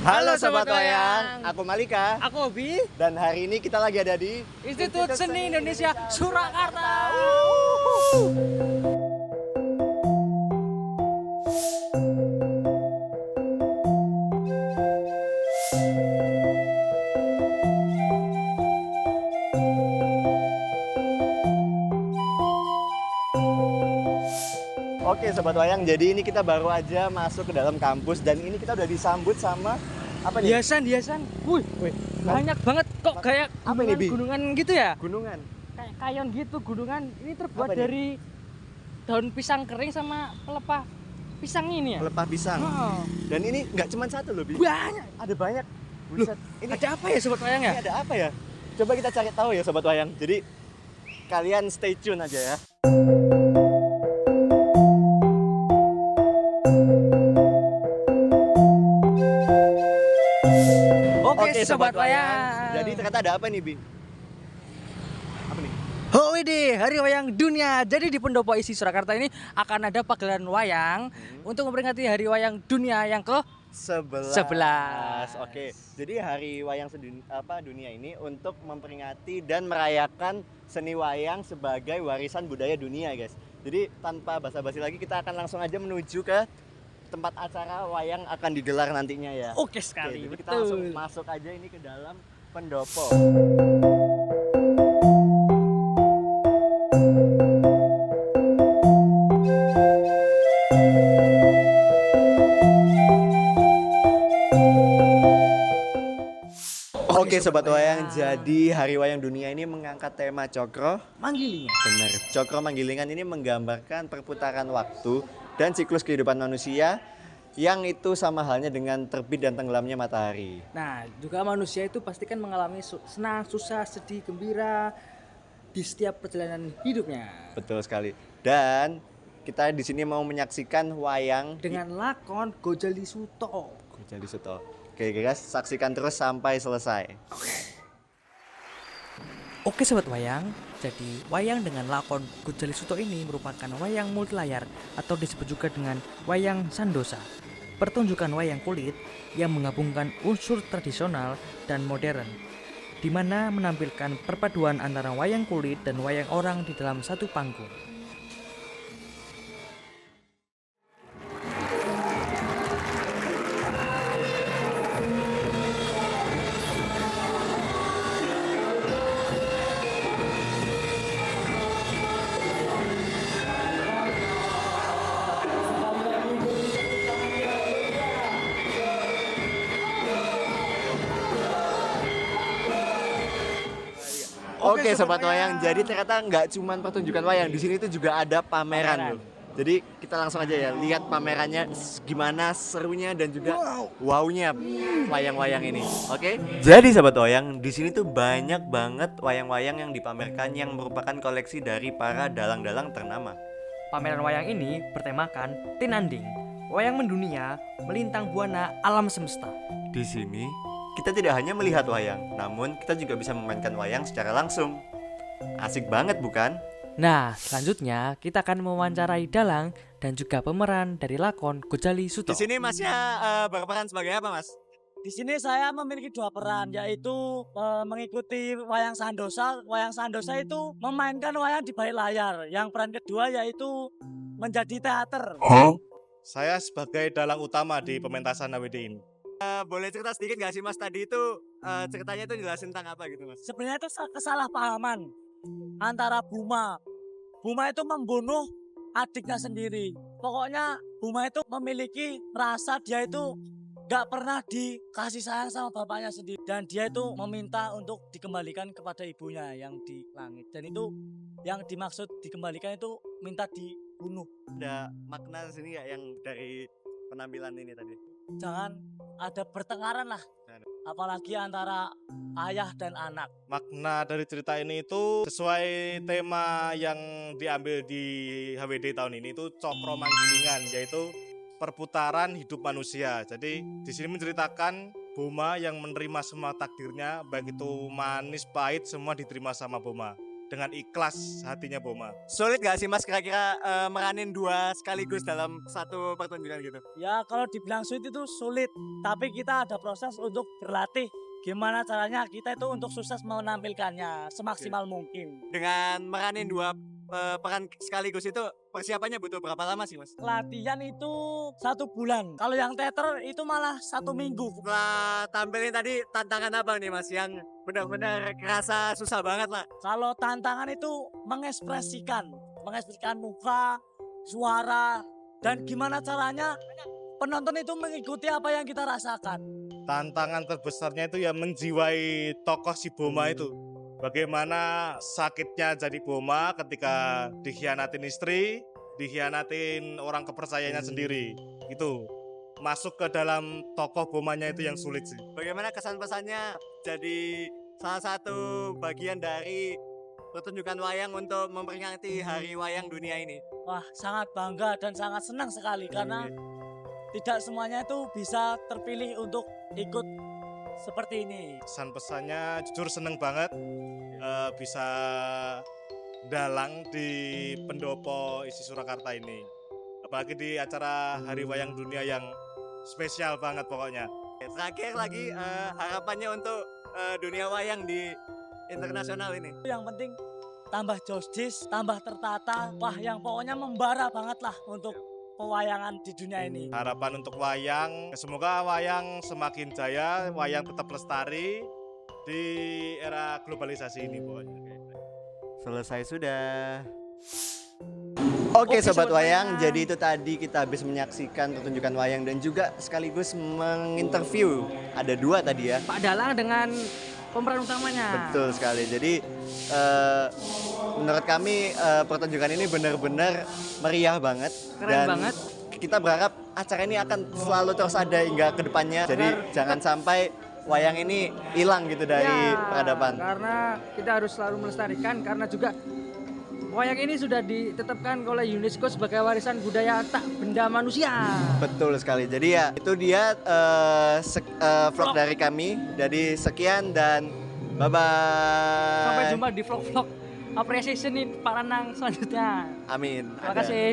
Halo Sobat Wayang, aku Malika. Aku Obi. Dan hari ini kita lagi ada di Institut Seni Indonesia Surakarta. Oke Sobat Wayang, jadi ini kita baru aja masuk ke dalam kampus dan ini kita udah disambut sama apa nih? Hiasan. Wih, banyak banget kok kayak Apa ini, Bi? gunungan gitu ya. Gunungan. Kayak kayon gitu gunungan. Ini terbuat Apa nih? dari daun pisang kering sama pelepah pisang ini ya. Pelepah pisang. Oh. Dan ini nggak cuma satu loh, Bi. Banyak. Ada banyak. Loh, Buset. Ini ada apa ya Sobat Wayang ya? ini ada apa ya? Coba kita cari tahu ya Sobat Wayang. Jadi kalian stay tune aja ya. Oke, Sobat Wayang. Jadi ternyata ada apa nih, Bi? Apa nih? Oh ini Hari Wayang Dunia. Jadi di Pendopo Isi Surakarta ini akan ada pagelaran wayang untuk memperingati Hari Wayang Dunia yang ke 11. 11. Oke. Jadi Hari Wayang Dunia ini untuk memperingati dan merayakan seni wayang sebagai warisan budaya dunia, guys. Jadi tanpa basa-basi lagi kita akan langsung aja menuju ke tempat acara wayang akan digelar nantinya ya. Oke sekali. Jadi kita langsung masuk aja ini ke dalam pendopo. Oke Sobat Wayang, jadi Hari Wayang Dunia ini mengangkat tema Cokro Manggilingan. Benar, Cokro Manggilingan ini menggambarkan perputaran waktu dan siklus kehidupan manusia yang itu sama halnya dengan terbit dan tenggelamnya matahari. Nah, juga manusia itu pasti kan mengalami senang, susah, sedih, gembira di setiap perjalanan hidupnya. Betul sekali. Dan kita di sini mau menyaksikan wayang Dengan lakon Gojali Suto. Jadi Suto. Oke guys, saksikan terus sampai selesai. Oke Sobat Wayang, jadi wayang dengan lakon Gojali Suto ini merupakan wayang multilayar atau disebut juga dengan wayang sandosa. Pertunjukan wayang kulit yang menggabungkan unsur tradisional dan modern, di mana menampilkan perpaduan antara wayang kulit dan wayang orang di dalam satu panggung. Oke Sobat Wayang, jadi ternyata nggak cuma pertunjukan wayang, di sini tuh juga ada pameran loh. Jadi kita langsung aja ya lihat pamerannya gimana serunya dan juga wownya wayang-wayang ini. Oke? Jadi Sobat Wayang, di sini tuh banyak banget wayang-wayang yang dipamerkan yang merupakan koleksi dari para dalang-dalang ternama. Pameran wayang ini bertemakan Tinanding, wayang mendunia melintang buana alam semesta. Di sini kita tidak hanya melihat wayang, namun kita juga bisa memainkan wayang secara langsung. Asik banget bukan? Nah, selanjutnya kita akan mewawancarai dalang dan juga pemeran dari lakon Gojali Suto. Di sini Masnya berperan sebagai apa, Mas? Di sini saya memiliki dua peran, yaitu mengikuti wayang sandosa. Wayang sandosa itu memainkan wayang di balik layar. Yang peran kedua yaitu menjadi teater. Saya sebagai dalang utama di pementasan AWD ini. Boleh cerita sedikit nggak sih Mas tadi itu ceritanya itu jelasin tentang apa gitu Mas? Sebenarnya itu kesalahpahaman antara Buma. Buma itu membunuh adiknya sendiri. Pokoknya Buma itu memiliki rasa dia itu gak pernah dikasih sayang sama bapaknya sendiri. Dan dia itu meminta untuk dikembalikan kepada ibunya yang di langit. Dan itu yang dimaksud dikembalikan itu minta dibunuh. Ada makna sini nggak yang dari penampilan ini tadi? Jangan ada pertengkaran lah, apalagi antara ayah dan anak. Makna dari cerita ini itu sesuai tema yang diambil di HWD tahun ini itu Cokro Manggilingan, yaitu perputaran hidup manusia. Jadi di sini menceritakan Boma yang menerima semua takdirnya, baik itu manis pahit semua diterima sama Boma. dengan ikhlas hatinya Boma. Sulit gak sih Mas kira-kira meranin dua sekaligus dalam satu pertunjukan gitu? Ya kalau dibilang sulit itu sulit, tapi kita ada proses untuk berlatih gimana caranya kita itu untuk sukses menampilkannya semaksimal mungkin. Dengan meranin dua peran sekaligus itu persiapannya butuh berapa lama sih Mas? Latihan itu 1 bulan, kalau yang teater itu malah 1 minggu. Setelah tampilin tadi tantangan apa nih Mas yang benar-benar kerasa susah banget lah? Kalau tantangan itu mengekspresikan muka, suara, dan gimana caranya penonton itu mengikuti apa yang kita rasakan. Tantangan terbesarnya itu ya menjiwai tokoh si Boma itu. Bagaimana sakitnya jadi Boma ketika dikhianatin istri, dikhianatin orang kepercayaannya sendiri. Itu masuk ke dalam tokoh Bomanya itu yang sulit sih. Bagaimana kesan pesannya jadi salah satu bagian dari pertunjukan wayang untuk memperingati Hari Wayang Dunia ini? Wah, sangat bangga dan sangat senang sekali karena tidak semuanya itu bisa terpilih untuk ikut seperti ini. Pesan pesannya jujur seneng banget bisa dalang di pendopo isi Surakarta ini. Apalagi di acara Hari Wayang Dunia yang spesial banget pokoknya. Terakhir lagi harapannya untuk dunia wayang di internasional ini. Yang penting tambah justice, tambah tertata, wah yang pokoknya membara banget lah untuk pewayangan di dunia ini. Harapan untuk wayang, semoga wayang semakin jaya, wayang tetap lestari di era globalisasi ini pokoknya. Selesai sudah. Oke Sobat Wayang, jadi itu tadi kita habis menyaksikan pertunjukan wayang dan juga sekaligus menginterview. Ada 2 tadi ya. Pak Dalang dengan pemeran utamanya. Betul sekali. Jadi menurut kami pertunjukan ini benar-benar meriah banget. Keren banget. Kita berharap acara ini akan selalu terus ada hingga ke depannya. Jadi jangan sampai wayang ini hilang gitu dari peradaban. Karena kita harus selalu melestarikan karena juga wayang ini sudah ditetapkan oleh UNESCO sebagai warisan budaya tak benda manusia. Betul sekali. Jadi ya itu dia vlog dari kami. Jadi sekian dan bye-bye. Sampai jumpa di vlog-vlog appreciation Pak Lanang selanjutnya. Amin. Terima Ada. kasih.